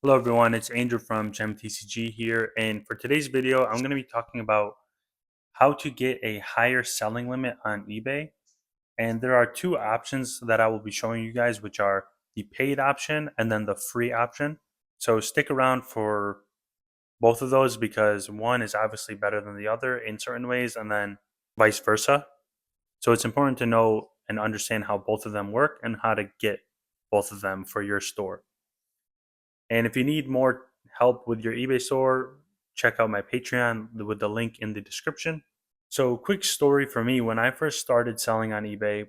Hello everyone, it's Andrew from GemTCG here, and for today's video, I'm going to be talking about how to get a higher selling limit on eBay. And there are two options that I will be showing you guys, which are the paid option and then the free option. So stick around for both of those because one is obviously better than the other in certain ways, and then vice versa. So it's important to know and understand how both of them work and how to get both of them for your store. And if you need more help with your eBay store, check out my Patreon with the link in the description. So, quick story for me when I first started selling on eBay,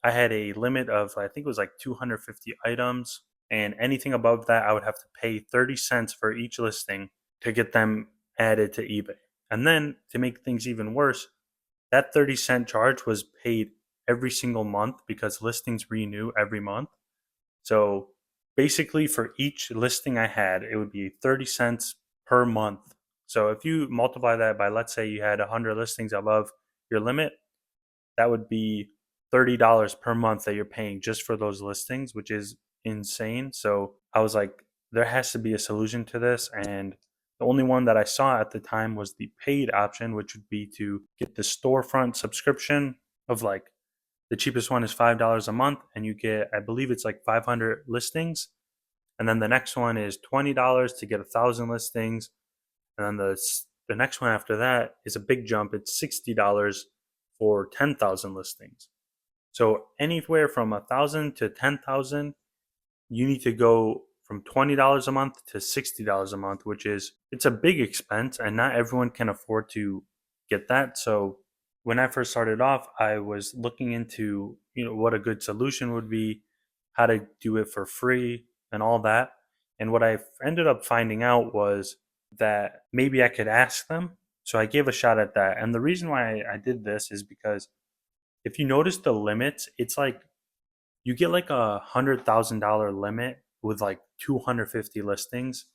I had a limit of, I think it was like 250 items. And anything above that, I would have to pay 30 cents for each listing to get them added to eBay. And then to make things even worse, that 30-cent charge was paid every single month because listings renew every month. So basically, for each listing I had, it would be 30 cents per month. So if you multiply that by, let's say you had 100 listings above your limit, that would be $30 per month that you're paying just for those listings, which is insane. So I was like, there has to be a solution to this. And the only one that I saw at the time was the paid option, which would be to get the storefront subscription of like the cheapest one is $5 a month, and you get, I believe it's like 500 listings. And then the next one is $20 to get 1,000 listings. And then the next one after that is a big jump. It's $60 for 10,000 listings. So anywhere from 1,000 to 10,000, you need to go from $20 a month to $60 a month, which is it's a big expense, and not everyone can afford to get that. So when I first started off, I was looking into what a good solution would be, how to do it for free, and all that. And what I ended up finding out was that maybe I could ask them. So I gave a shot at that. And the reason why I did this is because if you notice the limits, it's like you get like $100,000 limit with like 250 listings.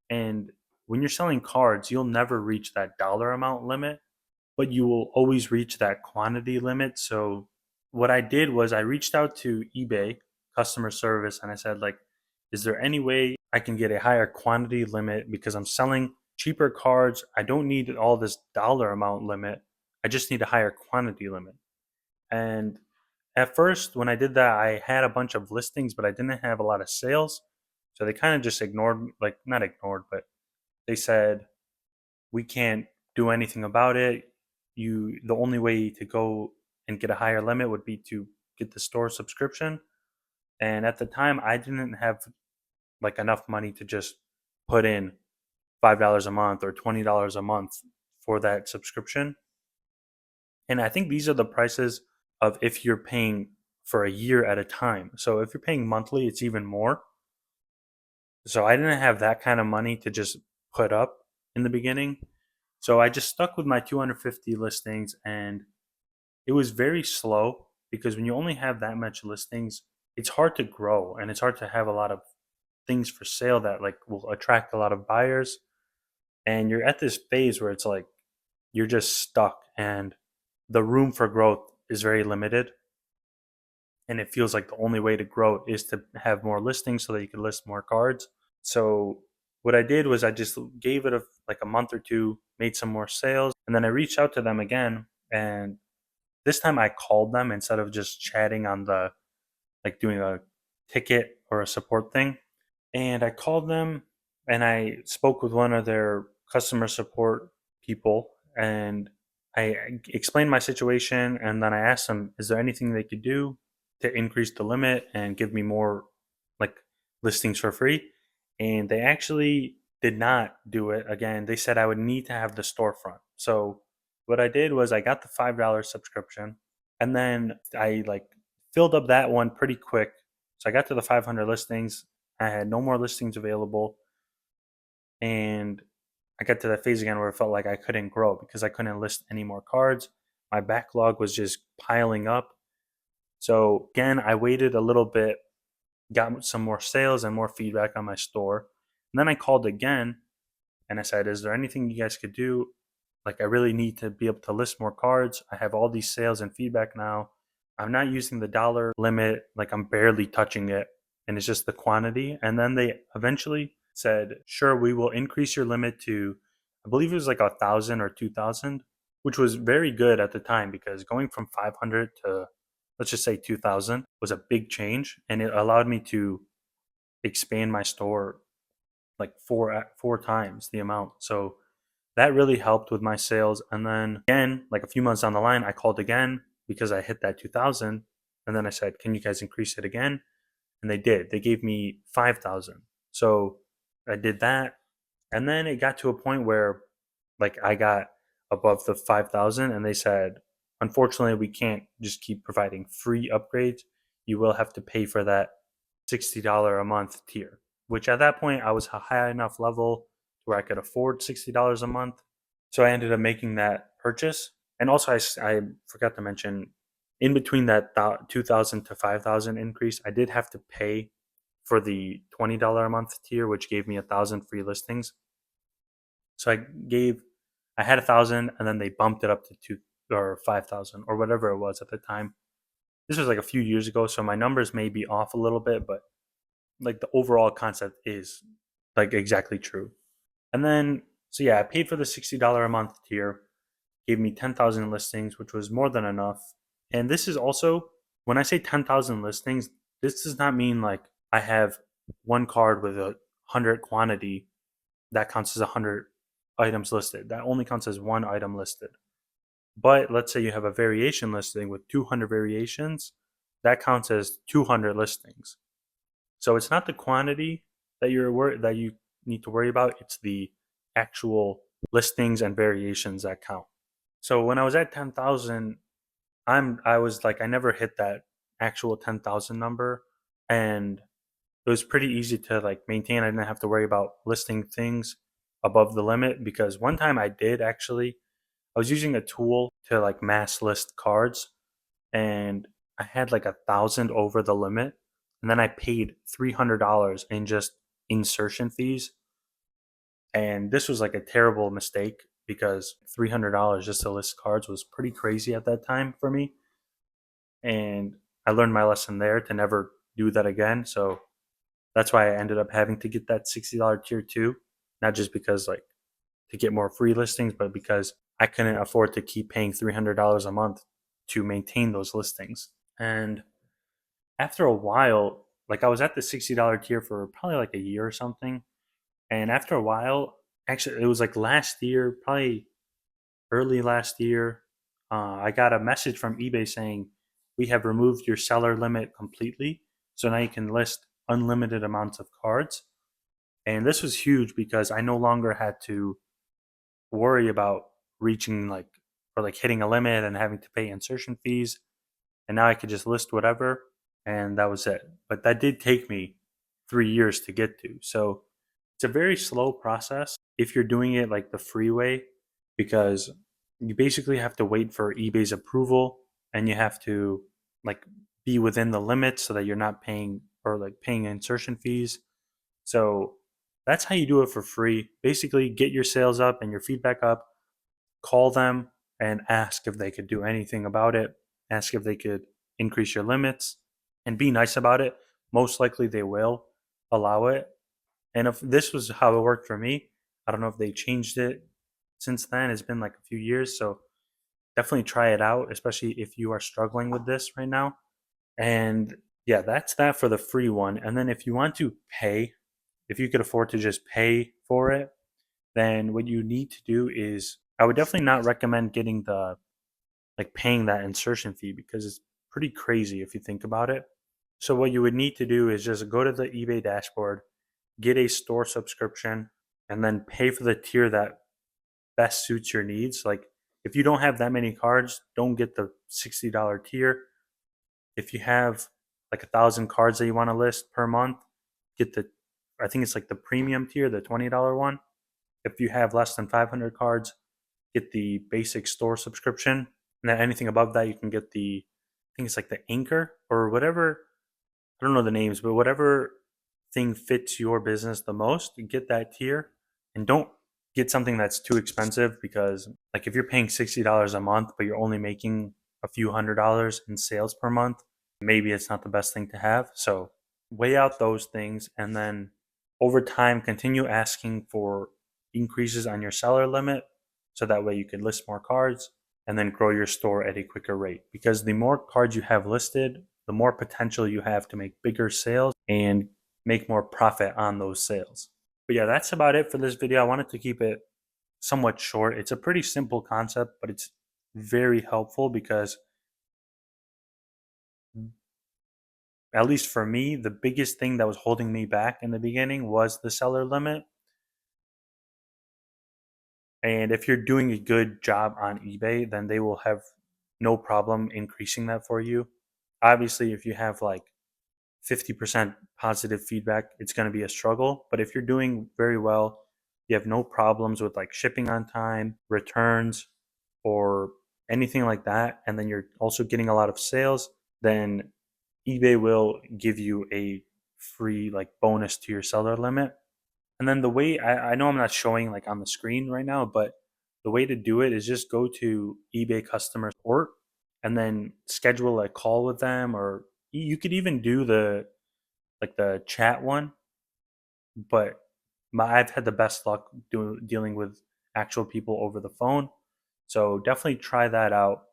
And when you're selling cards, you'll never reach that dollar amount limit, but you will always reach that quantity limit. So what I did was I reached out to eBay customer service and I said, like, is there any way I can get a higher quantity limit because I'm selling cheaper cards? I don't need all this dollar amount limit. I just need a higher quantity limit. And at first, when I did that, I had a bunch of listings, but I didn't have a lot of sales. So they kind of just ignored me, like not ignored, but they said, we can't do anything about it. The only way to go and get a higher limit would be to get the store subscription. And at the time, I didn't have like enough money to just put in $5 a month or $20 a month for that subscription. And I think these are the prices of if you're paying for a year at a time. So if you're paying monthly, it's even more. So I didn't have that kind of money to just put up in the beginning. So I just stuck with my 250 listings, and it was very slow because when you only have that much listings, it's hard to grow and it's hard to have a lot of things for sale that like will attract a lot of buyers. And you're at this phase where it's like you're just stuck and the room for growth is very limited, and it feels like the only way to grow is to have more listings so that you can list more cards. So what I did was I just gave it like a month or two, made some more sales, and then I reached out to them again. And this time I called them instead of just chatting on the like doing a ticket or a support thing. And I called them and I spoke with one of their customer support people, and I explained my situation, and then I asked them, is there anything they could do to increase the limit and give me more like listings for free? And they actually did not do it. Again, they said I would need to have the storefront. So what I did was I got the $5 subscription, and then I like filled up that one pretty quick. So I got to the 500 listings. I had no more listings available, and I got to that phase again where it felt like I couldn't grow because I couldn't list any more cards. My backlog was just piling up. So again, I waited a little bit, got some more sales and more feedback on my store. And then I called again and I said, is there anything you guys could do? Like, I really need to be able to list more cards. I have all these sales and feedback now. I'm not using the dollar limit, like, I'm barely touching it, and it's just the quantity. And then they eventually said, sure, we will increase your limit to, I believe it was like 1,000 or 2,000, which was very good at the time because going from 500 to, let's just say, 2,000 was a big change, and it allowed me to expand my store like four times the amount. So that really helped with my sales. And then again, like a few months down the line, I called again because I hit that 2,000, and then I said, can you guys increase it again? And they did. They gave me 5,000. So I did that, and then it got to a point where like I got above the 5,000, and they said, unfortunately, we can't just keep providing free upgrades. You will have to pay for that $60 a month tier, which at that point I was a high enough level where I could afford $60 a month. So I ended up making that purchase. And also, I forgot to mention, in between that 2,000 to 5,000 increase, I did have to pay for the $20 a month tier, which gave me 1,000 free listings. So I had 1,000, and then they bumped it up to 5,000 or whatever it was at the time. This was like a few years ago, so my numbers may be off a little bit, but like the overall concept is like exactly true. And then, so yeah, I paid for the $60 a month tier, gave me 10,000 listings, which was more than enough. And this is also, when I say 10,000 listings, this does not mean like I have one card with 100 quantity that counts as 100 items listed. That only counts as one item listed. But let's say you have a variation listing with 200 variations, that counts as 200 listings. So it's not the quantity that you need to worry about, it's the actual listings and variations that count. So when I was at 10,000, I was like, I never hit that actual 10,000 number, and it was pretty easy to like maintain. I didn't have to worry about listing things above the limit, because one time I did actually, I was using a tool to like mass list cards, and I had like 1,000 over the limit, and then I paid $300 in just insertion fees. And this was like a terrible mistake because $300 just to list cards was pretty crazy at that time for me. And I learned my lesson there to never do that again. So that's why I ended up having to get that $60 tier two, not just because like to get more free listings, but because I couldn't afford to keep paying $300 a month to maintain those listings. And after a while, like I was at the $60 tier for probably like a year or something. And after a while, actually, it was like last year, probably early last year, I got a message from eBay saying, we have removed your seller limit completely. So now you can list unlimited amounts of cards. And this was huge because I no longer had to worry about reaching like, or like hitting a limit and having to pay insertion fees. And now I could just list whatever, and that was it. But that did take me 3 years to get to. So it's a very slow process if you're doing it like the free way, because you basically have to wait for eBay's approval, and you have to like be within the limits so that you're not paying or like paying insertion fees. So that's how you do it for free. Basically, get your sales up and your feedback up, call them and ask if they could do anything about it, ask if they could increase your limits, and be nice about it. Most likely they will allow it. And if this was how it worked for me, I don't know if they changed it since then. It's been like a few years. So definitely try it out, especially if you are struggling with this right now. And yeah, that's that for the free one. And then if you want to pay, if you could afford to just pay for it, then what you need to do is, I would definitely not recommend getting the like paying that insertion fee, because it's pretty crazy if you think about it. So what you would need to do is just go to the eBay dashboard, get a store subscription, and then pay for the tier that best suits your needs. Like if you don't have that many cards, don't get the $60 tier. If you have like 1,000 cards that you want to list per month, get the, I think it's like the premium tier, the $20 one. If you have less than 500 cards, get the basic store subscription. And then anything above that, you can get the, I think it's like the anchor or whatever. I don't know the names, but whatever thing fits your business the most, you get that tier. And don't get something that's too expensive, because like if you're paying $60 a month, but you're only making a few $100s in sales per month, maybe it's not the best thing to have. So weigh out those things, and then over time, continue asking for increases on your seller limit so that way you could list more cards and then grow your store at a quicker rate. Because the more cards you have listed, the more potential you have to make bigger sales and make more profit on those sales. But yeah, that's about it for this video. I wanted to keep it somewhat short. It's a pretty simple concept, but it's very helpful because, at least for me, the biggest thing that was holding me back in the beginning was the seller limit. And if you're doing a good job on eBay, then they will have no problem increasing that for you. Obviously, if you have like 50% positive feedback, it's going to be a struggle. But if you're doing very well, you have no problems with like shipping on time, returns, or anything like that, and then you're also getting a lot of sales, then eBay will give you a free like bonus to your seller limit. And then the way I know I'm not showing like on the screen right now, but the way to do it is just go to eBay customer support and then schedule a call with them, or you could even do the chat one. But I've had the best luck dealing with actual people over the phone. So definitely try that out.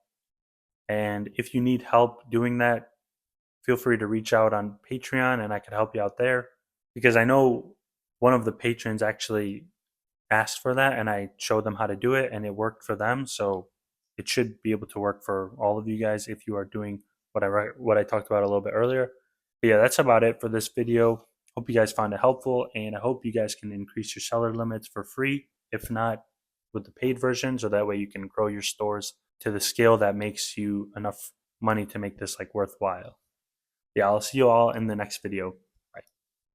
And if you need help doing that, feel free to reach out on Patreon and I could help you out there. Because I know one of the patrons actually asked for that and I showed them how to do it and it worked for them. So it should be able to work for all of you guys if you are doing what I talked about a little bit earlier. But yeah, that's about it for this video. Hope you guys found it helpful and I hope you guys can increase your seller limits for free. If not, with the paid version, so that way you can grow your stores to the scale that makes you enough money to make this like worthwhile. Yeah, I'll see you all in the next video.